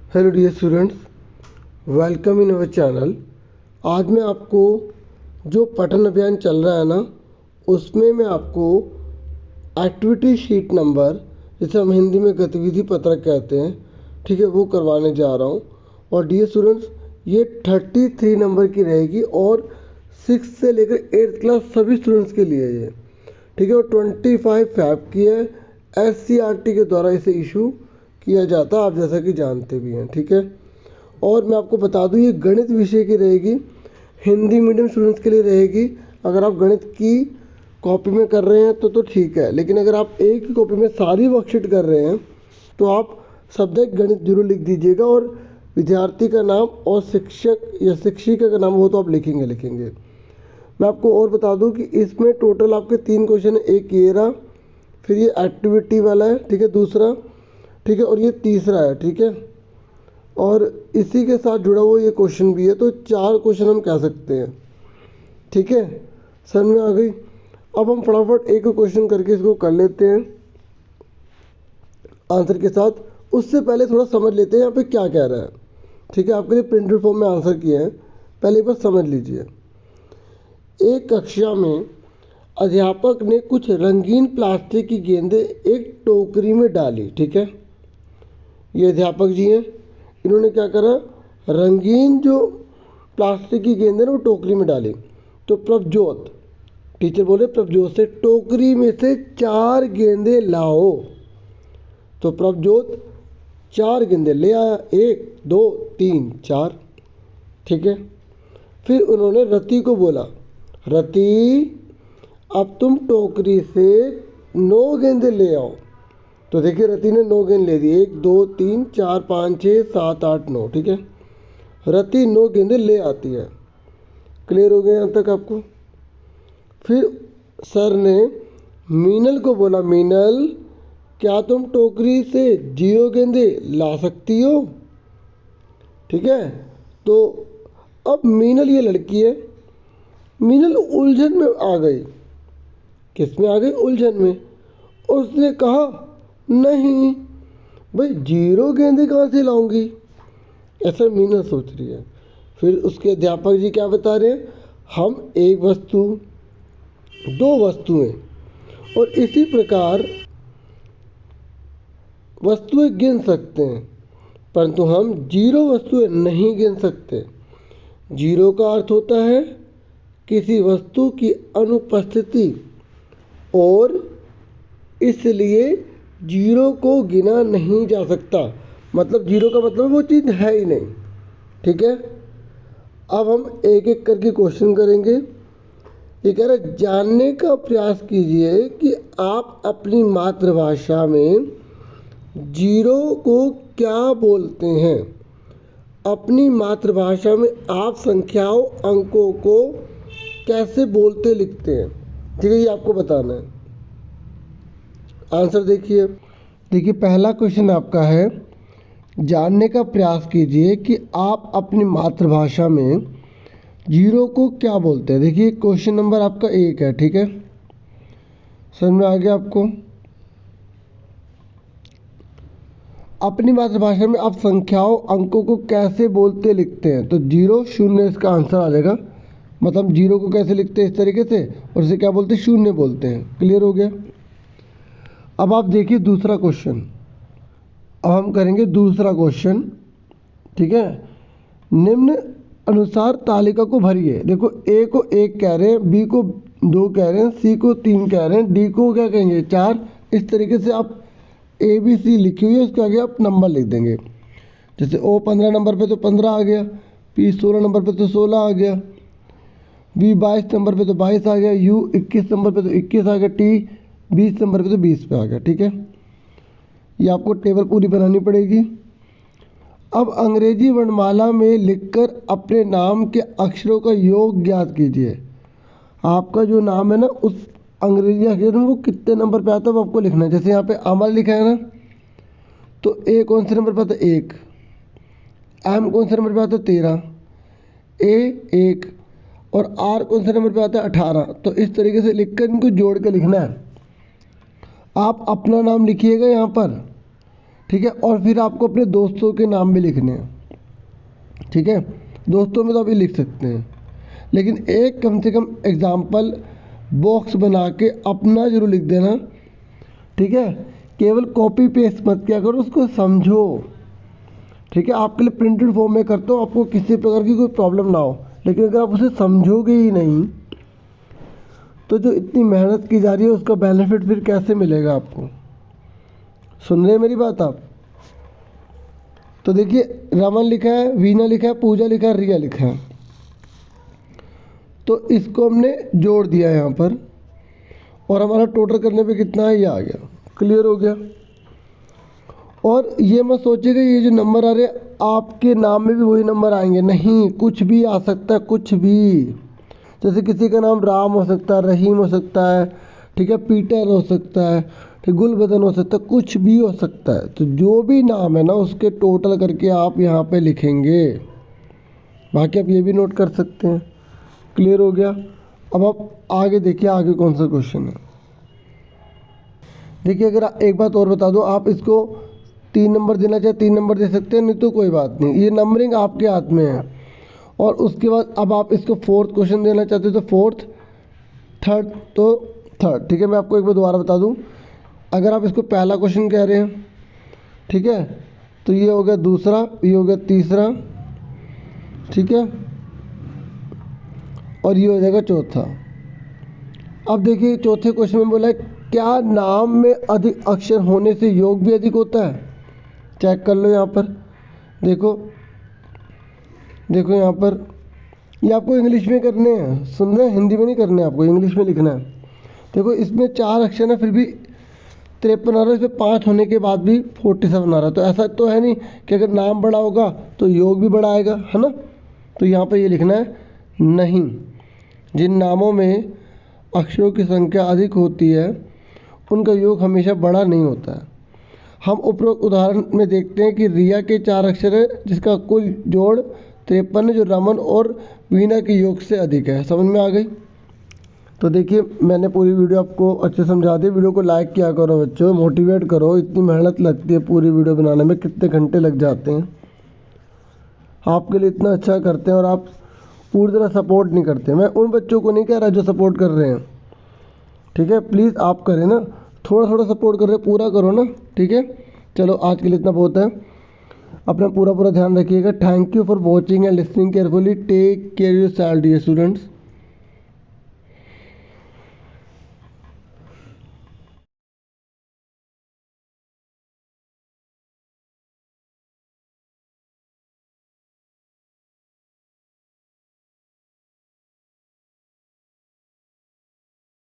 Hello dear students, welcome in our channel. आज मैं आपको जो पठन अभियान चल रहा है ना, उसमें मैं आपको एक्टिविटी शीट नंबर, जिसे हम हिंदी में गतिविधि पत्रक कहते हैं, ठीक है, वो करवाने जा रहा हूँ। और डियर स्टूडेंट्स, ये 33 नंबर की रहेगी और 6 से लेकर 8th क्लास सभी स्टूडेंट्स के लिए ये, ठीक है। और 25 फैब की है, SCERT के द्वारा इसे इशू किया जाता है, आप जैसा कि जानते भी हैं, ठीक है। और मैं आपको बता दूं, ये गणित विषय की रहेगी, हिंदी मीडियम स्टूडेंट्स के लिए रहेगी। अगर आप गणित की कॉपी में कर रहे हैं तो ठीक है, लेकिन अगर आप एक ही कॉपी में सारी वर्कशीट कर रहे हैं तो आप सब्जेक्ट गणित जरूर लिख दीजिएगा, और विद्यार्थी का नाम और शिक्षक या शिक्षिका का नाम हो तो आप लिखेंगे। मैं आपको और बता दूं कि इसमें टोटल आपके 3 क्वेश्चन है। एक ये रहा, फिर ये एक्टिविटी वाला है, ठीक है, दूसरा, ठीक है, और ये तीसरा है, ठीक है। और इसी के साथ जुड़ा हुआ ये क्वेश्चन भी है, तो 4 क्वेश्चन हम कह सकते हैं, ठीक है। समझ में आ गई। अब हम फटाफट एक क्वेश्चन करके इसको कर लेते हैं आंसर के साथ। उससे पहले थोड़ा समझ लेते हैं यहाँ पे क्या कह रहा है, ठीक है। आपके लिए प्रिंटेड फॉर्म में आंसर किए हैं, पहले एक बार समझ लीजिए। एक कक्षा में अध्यापक ने कुछ रंगीन प्लास्टिक की गेंदें एक टोकरी में डाली, ठीक है। ये अध्यापक जी हैं, इन्होंने क्या करा, रंगीन जो प्लास्टिक की गेंदें ना वो टोकरी में डाली। तो प्रभजोत, टीचर बोले प्रभजोत से टोकरी में से 4 गेंदें लाओ। तो प्रभजोत 4 गेंदें ले आया, 1 2 3 4, ठीक है। फिर उन्होंने रति को बोला, रति अब तुम टोकरी से 9 गेंदें ले आओ। तो देखिए रति ने 9 गेंद ले दी, 1 2 3 4 5 6 7 8 9, ठीक है। रति 9 गेंदें ले आती है। क्लियर हो गया यहाँ तक आपको। फिर सर ने मीनल को बोला, मीनल क्या तुम टोकरी से 0 गेंदें ला सकती हो, ठीक है। तो अब मीनल ये लड़की है, मीनल उलझन में आ गई। किस में आ गई? उलझन में। उसने कहा नहीं भाई, 0 गेंदें कहाँ से लाऊंगी, ऐसा मीनल सोच रही है। फिर उसके अध्यापक जी क्या बता रहे हैं, हम एक वस्तु, 2 वस्तुएं और इसी प्रकार वस्तुएं गिन सकते हैं, परंतु हम 0 वस्तुएं नहीं गिन सकते। 0 का अर्थ होता है किसी वस्तु की अनुपस्थिति, और इसलिए 0 को गिना नहीं जा सकता। मतलब 0 का मतलब वो चीज़ है ही नहीं, ठीक है। अब हम एक एक करके क्वेश्चन करेंगे। ये कह रहा है, जानने का प्रयास कीजिए कि आप अपनी मातृभाषा में 0 को क्या बोलते हैं। अपनी मातृभाषा में आप संख्याओं, अंकों को कैसे बोलते लिखते हैं, ठीक है, ये आपको बताना है। आंसर देखिए पहला क्वेश्चन आपका है, जानने का प्रयास कीजिए कि आप अपनी मातृभाषा में 0 को क्या बोलते हैं। देखिए क्वेश्चन नंबर आपका 1 है, ठीक है। समझ में आ गया आपको। अपनी मातृभाषा में आप संख्याओं, अंकों को कैसे बोलते लिखते हैं, तो 0 0 इसका आंसर आ जाएगा। मतलब 0 को कैसे लिखते हैं, इस तरीके से, और इसे क्या बोलते हैं, 0 बोलते हैं। क्लियर हो गया। अब आप देखिए दूसरा क्वेश्चन। अब हम करेंगे दूसरा क्वेश्चन, ठीक है। निम्न अनुसार तालिका को भरिए। देखो ए को 1 कह रहे हैं, बी को 2 कह रहे हैं, सी को 3 कह रहे हैं, डी को क्या कहेंगे, 4। इस तरीके से आप ABC लिखी हुई है, उसके आगे आप नंबर लिख देंगे। जैसे O 15 नंबर पे तो 15 आ गया, P 16 नंबर पे तो 16 आ गया, V 22 नंबर पे तो 22 आ गया, U 21 नंबर पे तो 21 आ गया, T 20 नंबर पे तो 20 पे आ गया, ठीक है। ये आपको टेबल पूरी बनानी पड़ेगी। अब अंग्रेजी वर्णमाला में लिखकर अपने नाम के अक्षरों का योग ज्ञात कीजिए। आपका जो नाम है ना, उस अंग्रेजी अक्षर में वो कितने नंबर पे आता है वो आपको लिखना है। जैसे यहाँ पे अमल लिखा है ना, तो A कौन से नंबर पे आता है, 1। M कौन से नंबर पे आता है, 13। A 1 और R कौन से नंबर पे आता है, 18। तो इस तरीके से लिखकर इनको जोड़ के लिखना है। आप अपना नाम लिखिएगा यहाँ पर, ठीक है। और फिर आपको अपने दोस्तों के नाम भी लिखने हैं, ठीक है। दोस्तों में तो अभी लिख सकते हैं, लेकिन एक कम से कम एग्जाम्पल बॉक्स बना के अपना जरूर लिख देना, ठीक है। केवल कॉपी पेस्ट मत किया करो, उसको समझो, ठीक है। आपके लिए प्रिंटेड फॉर्म में करता हूँ, आपको किसी प्रकार की कोई प्रॉब्लम ना हो, लेकिन अगर आप उसे समझोगे ही नहीं तो जो इतनी मेहनत की जा रही है उसका बेनिफिट फिर कैसे मिलेगा आपको। सुन रहे हैं मेरी बात आप? तो देखिए, रमन लिखा है, वीना लिखा है, पूजा लिखा है, रिया लिखा है, तो इसको हमने जोड़ दिया यहाँ पर और हमारा टोटल करने पे कितना है, ये आ गया। क्लियर हो गया। और ये मत सोचिएगा ये जो नंबर आ रहे हैं आपके नाम में भी वही नंबर आएंगे, नहीं, कुछ भी आ सकता है, कुछ भी। जैसे किसी का नाम राम हो सकता है, रहीम हो सकता है, ठीक है, पीटर हो सकता है, ठीक, गुलबदन हो सकता है, कुछ भी हो सकता है। तो जो भी नाम है ना उसके टोटल करके आप यहाँ पे लिखेंगे। बाकी आप ये भी नोट कर सकते हैं। क्लियर हो गया। अब आप आगे देखिए, आगे कौन सा क्वेश्चन है। देखिए, अगर एक बात और बता दो, आप इसको 3 नंबर देना चाहे 3 नंबर दे सकते हैं, नहीं तो कोई बात नहीं, ये नंबरिंग आपके हाथ में है। और उसके बाद अब आप इसको 4th क्वेश्चन देना चाहते हो तो 4th, 3rd तो 3rd, ठीक है। मैं आपको एक बार दोबारा बता दूं, अगर आप इसको पहला क्वेश्चन कह रहे हैं, ठीक है, तो ये हो गया दूसरा, ये हो गया तीसरा, ठीक है, और ये हो जाएगा चौथा। अब देखिए चौथे क्वेश्चन में बोला है क्या नाम में अधिक अक्षर होने से योग भी अधिक होता है। चेक कर लो यहाँ पर, देखो देखो यहाँ पर, ये आपको इंग्लिश में करने हैं, सुन रहे हैं, हिंदी में नहीं करने, आपको इंग्लिश में लिखना है। देखो इसमें 4 अक्षर है फिर भी 53 आ रहा है, इसमें 5 होने के बाद भी 47 आ रहा है। तो ऐसा तो है नहीं कि अगर नाम बड़ा होगा तो योग भी बड़ा आएगा, है ना। तो यहाँ पर ये लिखना है, नहीं, जिन नामों में अक्षरों की संख्या अधिक होती है उनका योग हमेशा बड़ा नहीं होता है। हम उपरोक्त उदाहरण में देखते हैं कि रिया के 4 अक्षर है जिसका कुल जोड़ 53 जो रमन और वीना के योग से अधिक है। समझ में आ गई। तो देखिए मैंने पूरी वीडियो आपको अच्छे समझा दी। वीडियो को लाइक किया करो बच्चों, मोटिवेट करो, इतनी मेहनत लगती है पूरी वीडियो बनाने में, कितने घंटे लग जाते हैं। आपके लिए इतना अच्छा करते हैं और आप पूरी तरह सपोर्ट नहीं करते। मैं उन बच्चों को नहीं कह रहा जो सपोर्ट कर रहे हैं, ठीक है, प्लीज़ आप करें ना, थोड़ा थोड़ा सपोर्ट कर रहे, पूरा करो ना, ठीक है। चलो आज के लिए इतना बहुत है, अपना पूरा ध्यान रखिएगा। Thank you for watching and listening carefully. Take care your self dear students.